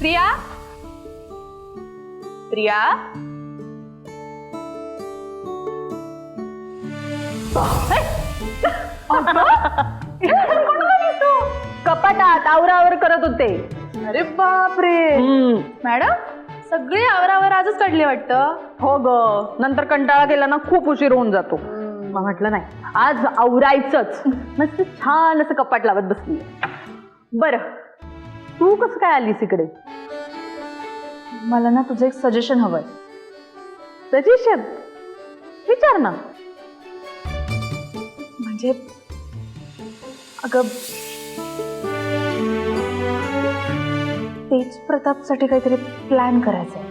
प्रिया प्रिया कपाटात आवरावर करत होते. अरे बापरे मॅडम सगळी आवरावर आजच काढली वाटतं. हो ग, नंतर कंटाळा केला ना खूप उशीर होऊन जातो. मग म्हटलं नाही, आज आवरायचंच. मस्त छान असं कपाट लावत बसली. बर, तू कसं काय आलीस इकडे? मला ना तुझं एक सजेशन हवंय. सजेशन विचार ना. म्हणजे अगं तेज प्रतापसाठी काहीतरी प्लॅन करायचंय.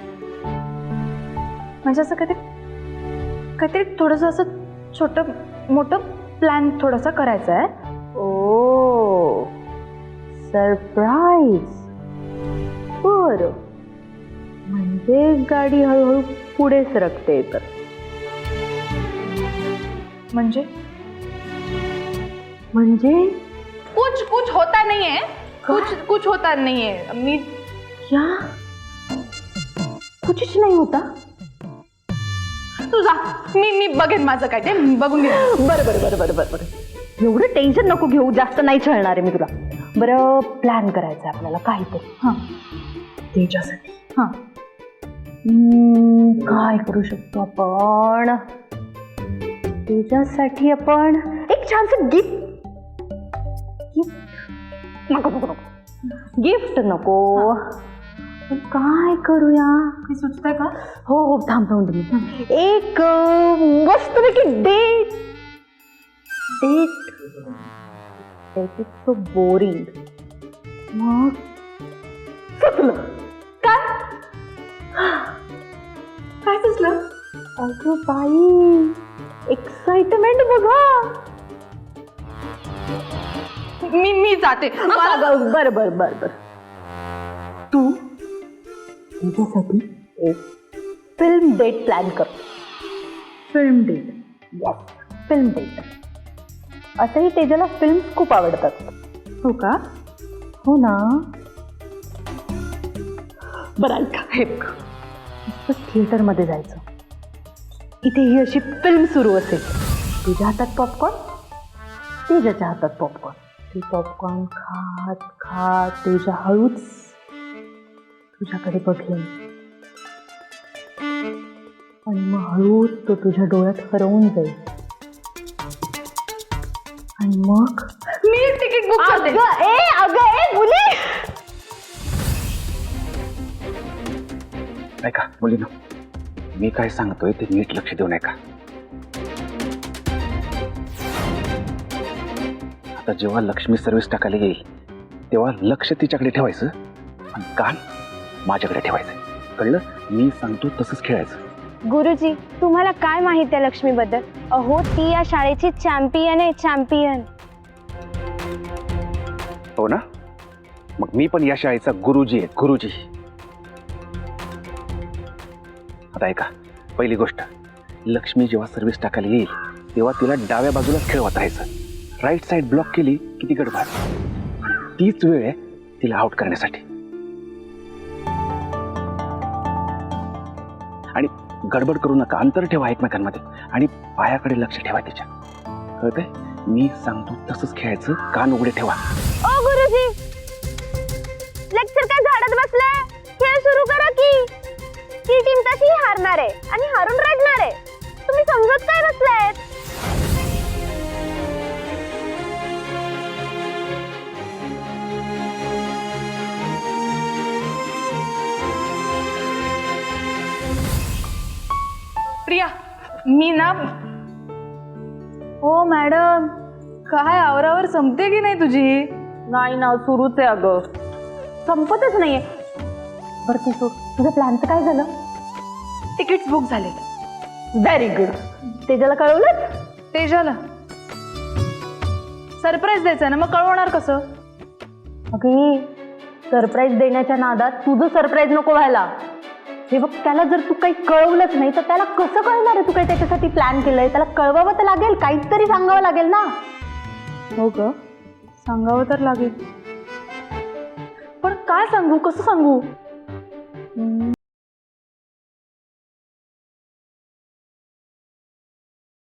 म्हणजे असं काहीतरी थोडंसं असं छोटं मोठं प्लॅन थोडासा करायचा आहे. ओ सरप्राईज. बर, म्हणजे गाडी हळूहळू पुढे सरकते. तर म्हणजे कुछ होता नहीं है. कुछ होता नहीं है. मी क्या कुछ नाही होता. तू जा, मी बघेन माझं काय ते बघून घे. बरं एवढं टेन्शन नको घेऊ. जास्त नाही छळणार आहे मी तुला. बरं, प्लॅन करायचं आपल्याला काहीतरी. हां त्याच्यासाठी हां काय करू शकतो आपण? त्याच्यासाठी आपण एक छानसं गिफ्ट. गिफ्ट नको. पण काय करूया? काही सुचतंय का? हो थांब तुम्ही. एक मस्तपैकी डेट. Is so boring. मग सुचलं. काय सुचलं? अगं बाई, एक्साइटमेंट बघा. मी जाते. बर तू तुझ्यासाठी एक फिल्म डेट प्लॅन कर. Film date. Yes, film date. असंही तेजाला फिल्म खूप आवडतात. हो का? हो ना. बरं ऐका, हे बघ, थिएटरमध्ये जायचं. इथे ही अशी फिल्म सुरू असेल. तुझ्या हातात पॉपकॉर्न, तेजाच्या हातात पॉपकॉर्न. ती पॉपकॉर्न खात खात तेजा हळूच तुझ्याकडे बघेन आणि मग हळूच तो तुझ्या डोळ्यात हरवून जाईल. आणि मग मी तिकीट बुक करते. अगं मुली. ऐका मुलीनो, मी काय सांगतोय ते नीट लक्ष देऊ नका. आता जेव्हा लक्ष्मी सर्व्हिस टाकायला येईल तेव्हा लक्ष तिच्याकडे ठेवायचं आणि कान माझ्याकडे ठेवायचं. कळलं? मी सांगतो तसंच खेळायचं. गुरुजी, तुम्हाला काय माहिती आहे लक्ष्मीबद्दल? अहो, ती या शाळेची चॅम्पियन आहे. चॅम्पियन. हो ना? मग मी पण या शाळेचा गुरुजी आहे. गुरुजी. आता ऐका, पहिली गोष्ट, लक्ष्मी जेव्हा सर्व्हिस टाकायला येईल तेव्हा तिला डाव्या बाजूलाच खेळवत राहायचं. राईट साईड ब्लॉक केली की ती गडबड. तीच वेळ आहे तिला आउट करण्यासाठी. आणि गडबड करू नका. अंतर ठेवा एकमेकांमध्ये आणि पायाकडे लक्ष ठेवा तिच्या. कळतंय? मी सांगतो तसंच खेळायचं. कान उघडे ठेवा. ओ गुरुजी, लेक्चर काय झाडात बसलाय? खेळ सुरू करा की. ही टीम तशी हारणार आहे आणि हारून रडणार आहे. तुम्ही समजत काय बसलायत? प्रिया, मी ना. हो मॅडम, काय आवरावर संपते की नाही तुझी? नाही ना, सुरूच आहे. अगं संपतच नाहीये. बरं ते सोड, तुझं प्लॅनचं काय झालं? तिकीट्स बुक झाले. Very good. तेजाला कळवलं? तेजाला सरप्राईज द्यायचं ना, मग कळवणार कसं? अगं सरप्राईज देण्याच्या नादात तुझं सरप्राईज नको व्हायला. हे बघ, त्याला जर तू काही कळवलंच नाही तर त्याला कसं कळणार आहे तू काही त्याच्यासाठी प्लॅन केलंय? त्याला कळवावं तर लागेल, काहीतरी सांगावं लागेल ना. हो ग, सांगावं तर लागेल. पण काय सांगू, कसं सांगू?